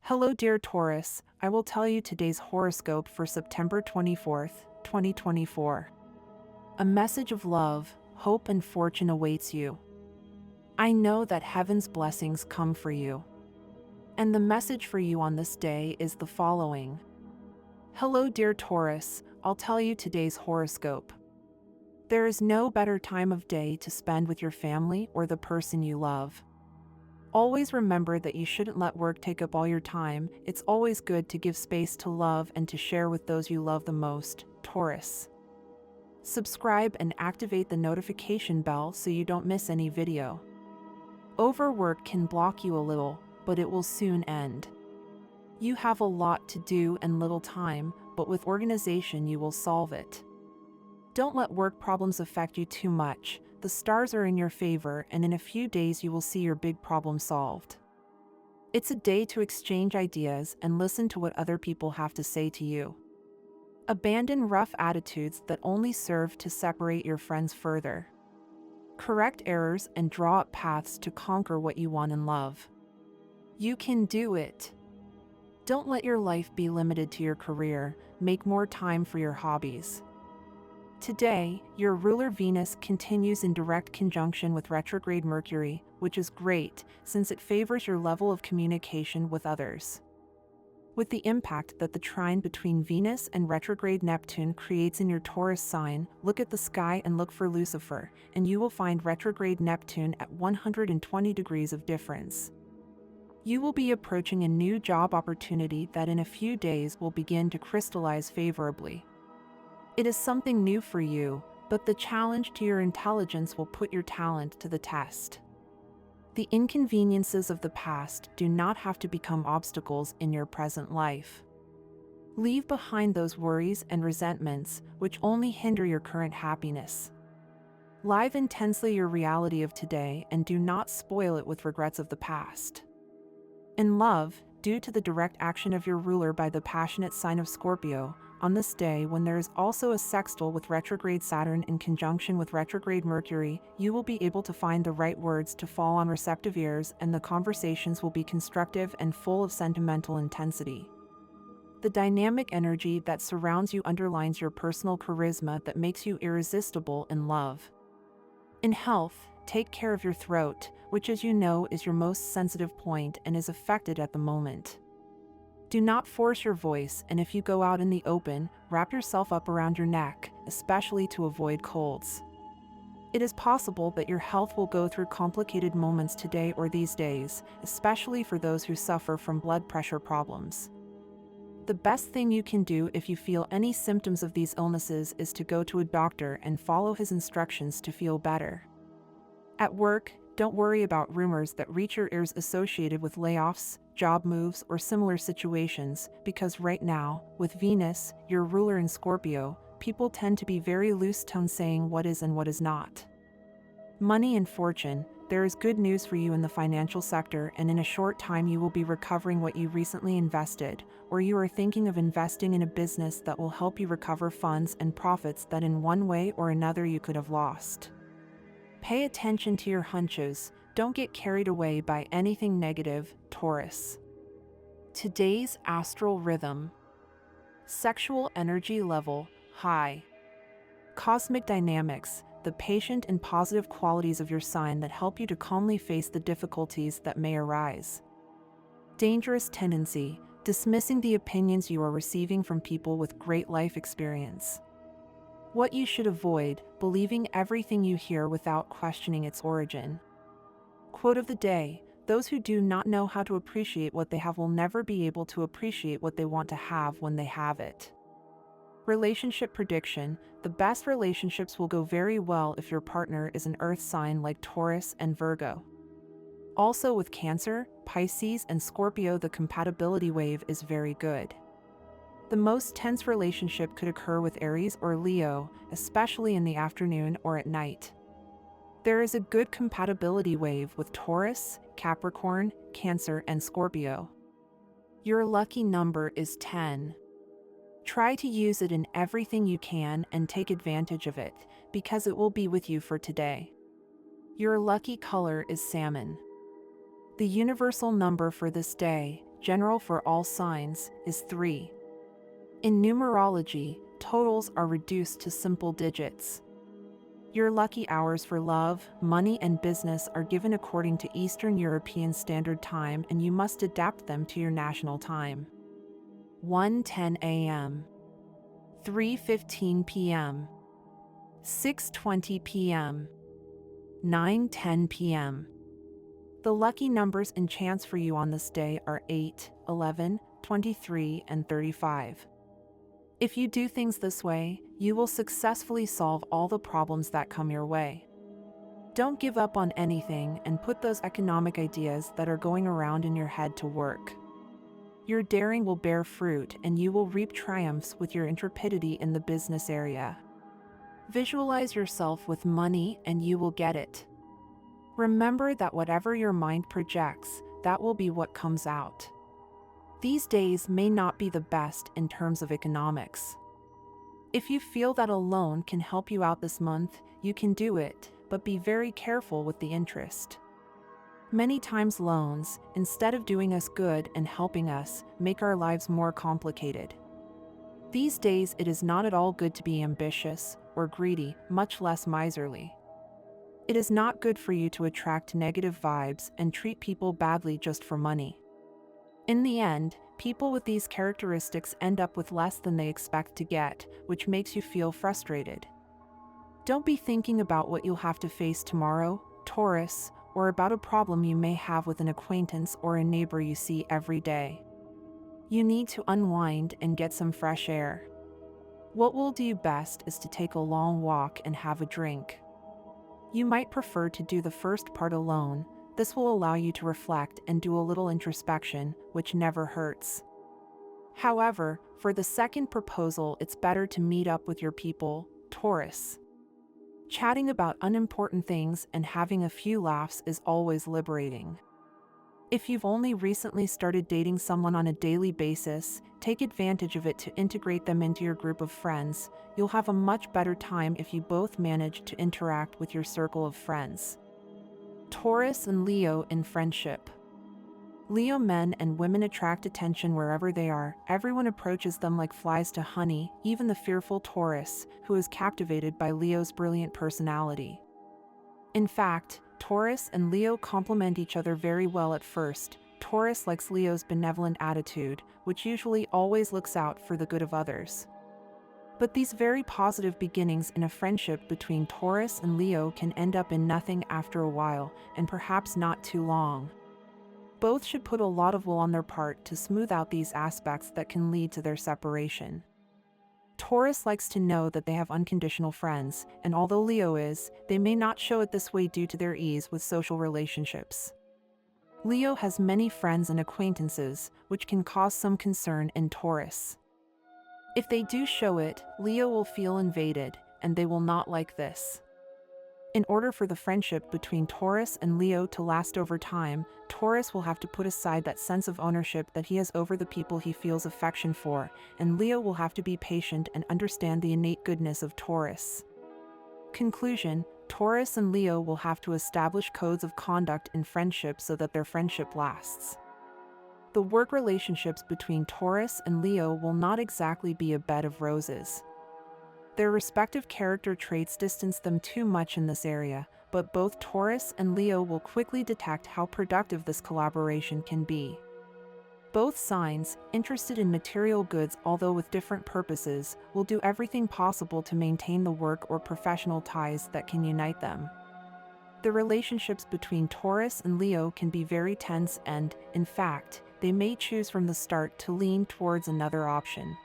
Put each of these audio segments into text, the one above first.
Hello, dear Taurus. I will tell you today's horoscope for September 24th, 2024. A message of love, hope, and fortune awaits you. I know that heaven's blessings come for you. And the message for you on this day is the following. Hello, dear Taurus. I'll tell you today's horoscope. There is no better time of day to spend with your family or the person you love. Always remember that you shouldn't let work take up all your time. It's always good to give space to love and to share with those you love the most, Taurus. Subscribe and activate the notification bell so you don't miss any video. Overwork can block you a little, but it will soon end. You have a lot to do and little time, but with organization you will solve it. Don't let work problems affect you too much. The stars are in your favor, and in a few days you will see your big problem solved. It's a day to exchange ideas and listen to what other people have to say to you. Abandon rough attitudes that only serve to separate your friends further. Correct errors and draw up paths to conquer what you want in love. You can do it. Don't let your life be limited to your career. Make more time for your hobbies. Today, your ruler Venus continues in direct conjunction with retrograde Mercury, which is great since it favors your level of communication with others. With the impact that the trine between Venus and retrograde Neptune creates in your Taurus sign, look at the sky and look for Lucifer, and you will find retrograde Neptune at 120 degrees of difference. You will be approaching a new job opportunity that in a few days will begin to crystallize favorably. It is something new for you, but the challenge to your intelligence will put your talent to the test. The inconveniences of the past do not have to become obstacles in your present life. Leave behind those worries and resentments, which only hinder your current happiness. Live intensely your reality of today and do not spoil it with regrets of the past. In love, due to the direct action of your ruler by the passionate sign of Scorpio, on this day when there is also a sextile with retrograde Saturn in conjunction with retrograde Mercury, you will be able to find the right words to fall on receptive ears and the conversations will be constructive and full of sentimental intensity. The dynamic energy that surrounds you underlines your personal charisma that makes you irresistible in love. In health, take care of your throat, which as you know is your most sensitive point and is affected at the moment. Do not force your voice, and if you go out in the open, wrap yourself up around your neck, especially to avoid colds. It is possible that your health will go through complicated moments today or these days, especially for those who suffer from blood pressure problems. The best thing you can do if you feel any symptoms of these illnesses is to go to a doctor and follow his instructions to feel better. At work, don't worry about rumors that reach your ears associated with layoffs, job moves, or similar situations, because right now, with Venus, your ruler in Scorpio, people tend to be very loose-tongued saying what is and what is not. Money and fortune, there is good news for you in the financial sector, and in a short time you will be recovering what you recently invested, or you are thinking of investing in a business that will help you recover funds and profits that in one way or another you could have lost. Pay attention to your hunches, don't get carried away by anything negative, Taurus. Today's astral rhythm. Sexual energy level, high. Cosmic dynamics, the patient and positive qualities of your sign that help you to calmly face the difficulties that may arise. Dangerous tendency, dismissing the opinions you are receiving from people with great life experience. What you should avoid, believing everything you hear without questioning its origin. Quote of the day, those who do not know how to appreciate what they have will never be able to appreciate what they want to have when they have it. Relationship prediction, the best relationships will go very well if your partner is an earth sign like Taurus and Virgo. Also with Cancer, Pisces, and Scorpio, the compatibility wave is very good. The most tense relationship could occur with Aries or Leo, especially in the afternoon or at night. There is a good compatibility wave with Taurus, Capricorn, Cancer, and Scorpio. Your lucky number is 10. Try to use it in everything you can and take advantage of it, because it will be with you for today. Your lucky color is salmon. The universal number for this day, general for all signs, is 3. In numerology, totals are reduced to simple digits. Your lucky hours for love, money, and business are given according to Eastern European Standard Time, and you must adapt them to your national time. 1:10 a.m., 3:15 p.m., 6:20 p.m., 9:10 p.m. The lucky numbers and chance for you on this day are 8, 11, 23, and 35. If you do things this way, you will successfully solve all the problems that come your way. Don't give up on anything and put those economic ideas that are going around in your head to work. Your daring will bear fruit and you will reap triumphs with your intrepidity in the business area. Visualize yourself with money and you will get it. Remember that whatever your mind projects, that will be what comes out. These days may not be the best in terms of economics. If you feel that a loan can help you out this month, you can do it, but be very careful with the interest. Many times loans, instead of doing us good and helping us, make our lives more complicated. These days it is not at all good to be ambitious or greedy, much less miserly. It is not good for you to attract negative vibes and treat people badly just for money. In the end, people with these characteristics end up with less than they expect to get, which makes you feel frustrated. Don't be thinking about what you'll have to face tomorrow, Taurus, or about a problem you may have with an acquaintance or a neighbor you see every day. You need to unwind and get some fresh air. What will do you best is to take a long walk and have a drink. You might prefer to do the first part alone. This will allow you to reflect and do a little introspection, which never hurts. However, for the second proposal, it's better to meet up with your people, Taurus. Chatting about unimportant things and having a few laughs is always liberating. If you've only recently started dating someone on a daily basis, take advantage of it to integrate them into your group of friends. You'll have a much better time if you both manage to interact with your circle of friends. Taurus and Leo in friendship. Leo men and women attract attention wherever they are. Everyone approaches them like flies to honey, even the fearful Taurus, who is captivated by Leo's brilliant personality. In fact, Taurus and Leo complement each other very well at first. Taurus likes Leo's benevolent attitude, which usually always looks out for the good of others. But these very positive beginnings in a friendship between Taurus and Leo can end up in nothing after a while, and perhaps not too long. Both should put a lot of will on their part to smooth out these aspects that can lead to their separation. Taurus likes to know that they have unconditional friends, and although Leo is, they may not show it this way due to their ease with social relationships. Leo has many friends and acquaintances, which can cause some concern in Taurus. If they do show it, Leo will feel invaded, and they will not like this. In order for the friendship between Taurus and Leo to last over time, Taurus will have to put aside that sense of ownership that he has over the people he feels affection for, and Leo will have to be patient and understand the innate goodness of Taurus. Conclusion: Taurus and Leo will have to establish codes of conduct in friendship so that their friendship lasts. The work relationships between Taurus and Leo will not exactly be a bed of roses. Their respective character traits distance them too much in this area, but both Taurus and Leo will quickly detect how productive this collaboration can be. Both signs, interested in material goods although with different purposes, will do everything possible to maintain the work or professional ties that can unite them. The relationships between Taurus and Leo can be very tense and, in fact, they may choose from the start to lean towards another option.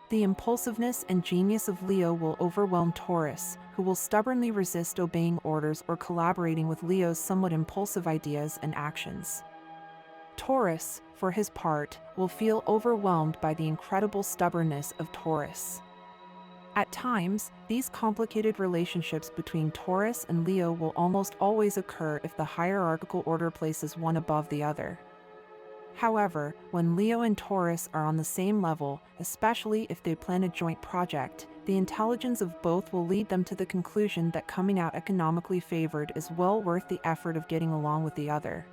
The impulsiveness and genius of Leo will overwhelm Taurus, who will stubbornly resist obeying orders or collaborating with Leo's somewhat impulsive ideas and actions. Taurus, for his part, will feel overwhelmed by the incredible stubbornness of Taurus. At times, these complicated relationships between Taurus and Leo will almost always occur if the hierarchical order places one above the other. However, when Leo and Taurus are on the same level, especially if they plan a joint project, the intelligence of both will lead them to the conclusion that coming out economically favored is well worth the effort of getting along with the other.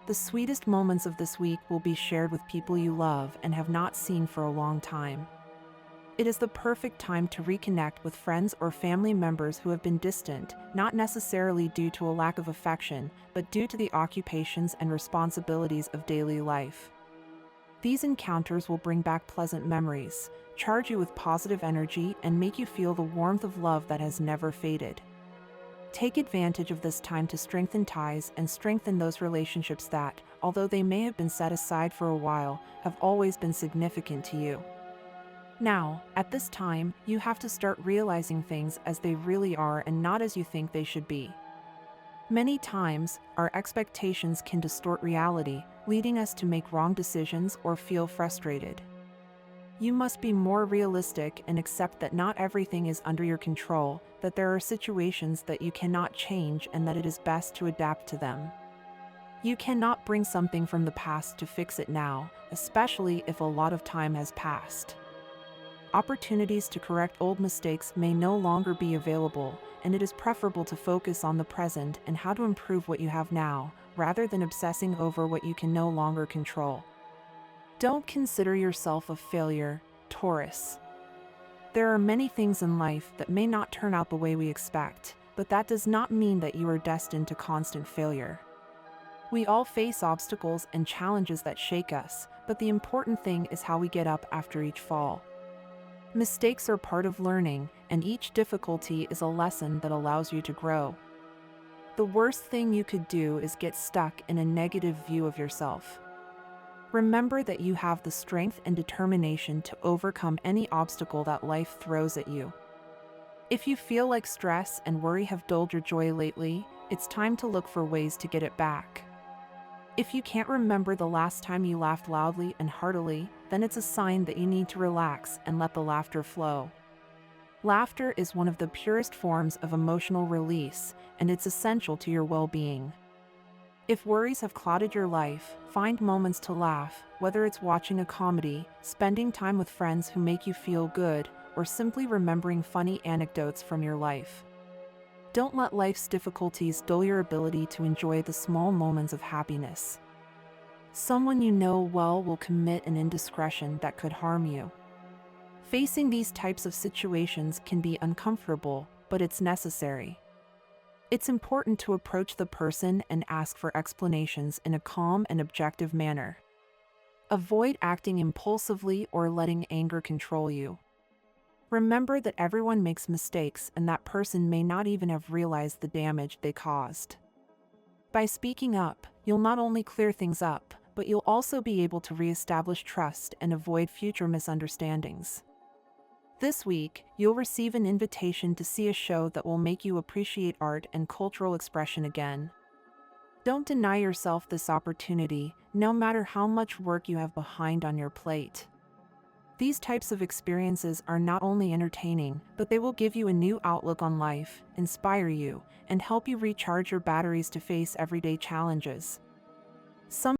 The sweetest moments of this week will be shared with people you love and have not seen for a long time. It is the perfect time to reconnect with friends or family members who have been distant, not necessarily due to a lack of affection, but due to the occupations and responsibilities of daily life. These encounters will bring back pleasant memories, charge you with positive energy, and make you feel the warmth of love that has never faded. Take advantage of this time to strengthen ties and strengthen those relationships that, although they may have been set aside for a while, have always been significant to you. Now, at this time, you have to start realizing things as they really are and not as you think they should be. Many times, our expectations can distort reality, leading us to make wrong decisions or feel frustrated. You must be more realistic and accept that not everything is under your control, that there are situations that you cannot change and that it is best to adapt to them. You cannot bring something from the past to fix it now, especially if a lot of time has passed. Opportunities to correct old mistakes may no longer be available, and it is preferable to focus on the present and how to improve what you have now, rather than obsessing over what you can no longer control. Don't consider yourself a failure, Taurus. There are many things in life that may not turn out the way we expect, but that does not mean that you are destined to constant failure. We all face obstacles and challenges that shake us, but the important thing is how we get up after each fall. Mistakes are part of learning, and each difficulty is a lesson that allows you to grow. The worst thing you could do is get stuck in a negative view of yourself. Remember that you have the strength and determination to overcome any obstacle that life throws at you. If you feel like stress and worry have dulled your joy lately, it's time to look for ways to get it back. If you can't remember the last time you laughed loudly and heartily, then it's a sign that you need to relax and let the laughter flow. Laughter is one of the purest forms of emotional release, and it's essential to your well-being. If worries have clouded your life, find moments to laugh, whether it's watching a comedy, spending time with friends who make you feel good, or simply remembering funny anecdotes from your life. Don't let life's difficulties dull your ability to enjoy the small moments of happiness. Someone you know well will commit an indiscretion that could harm you. Facing these types of situations can be uncomfortable, but it's necessary. It's important to approach the person and ask for explanations in a calm and objective manner. Avoid acting impulsively or letting anger control you. Remember that everyone makes mistakes and that person may not even have realized the damage they caused. By speaking up, you'll not only clear things up, but you'll also be able to reestablish trust and avoid future misunderstandings. This week, you'll receive an invitation to see a show that will make you appreciate art and cultural expression again. Don't deny yourself this opportunity, no matter how much work you have behind on your plate. These types of experiences are not only entertaining, but they will give you a new outlook on life, inspire you, and help you recharge your batteries to face everyday challenges. Some